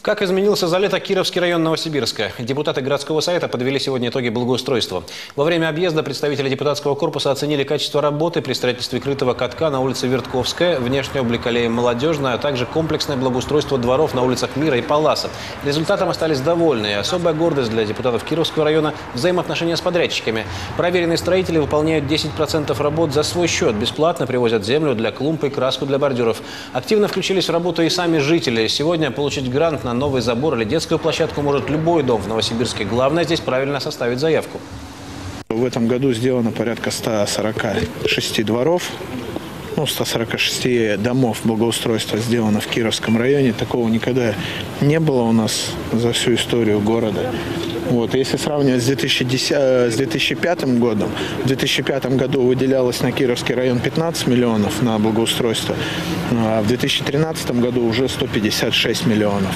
Как изменился за лето Кировский район Новосибирска? Депутаты городского совета подвели сегодня итоги благоустройства. Во время объезда представители депутатского корпуса оценили качество работы при строительстве крытого катка на улице Вертковская, внешний облик аллеи Молодежная, а также комплексное благоустройство дворов на улицах Мира и Палласа. Результатом остались довольны. Особая гордость для депутатов Кировского района – взаимоотношения с подрядчиками. Проверенные строители выполняют 10% работ за свой счет, бесплатно привозят землю для клумб и краску для бордюров. Активно включились в работу и сами жители. Сегодня получить грант на новый забор или детскую площадку может любой дом в Новосибирске. Главное здесь правильно составить заявку. В этом году сделано порядка 146 дворов, 146 домов благоустройства сделано в Кировском районе. Такого никогда не было у нас за всю историю города. Если сравнивать с 2005 годом, в 2005 году выделялось на Кировский район 15 миллионов на благоустройство, а в 2013 году уже 156 миллионов.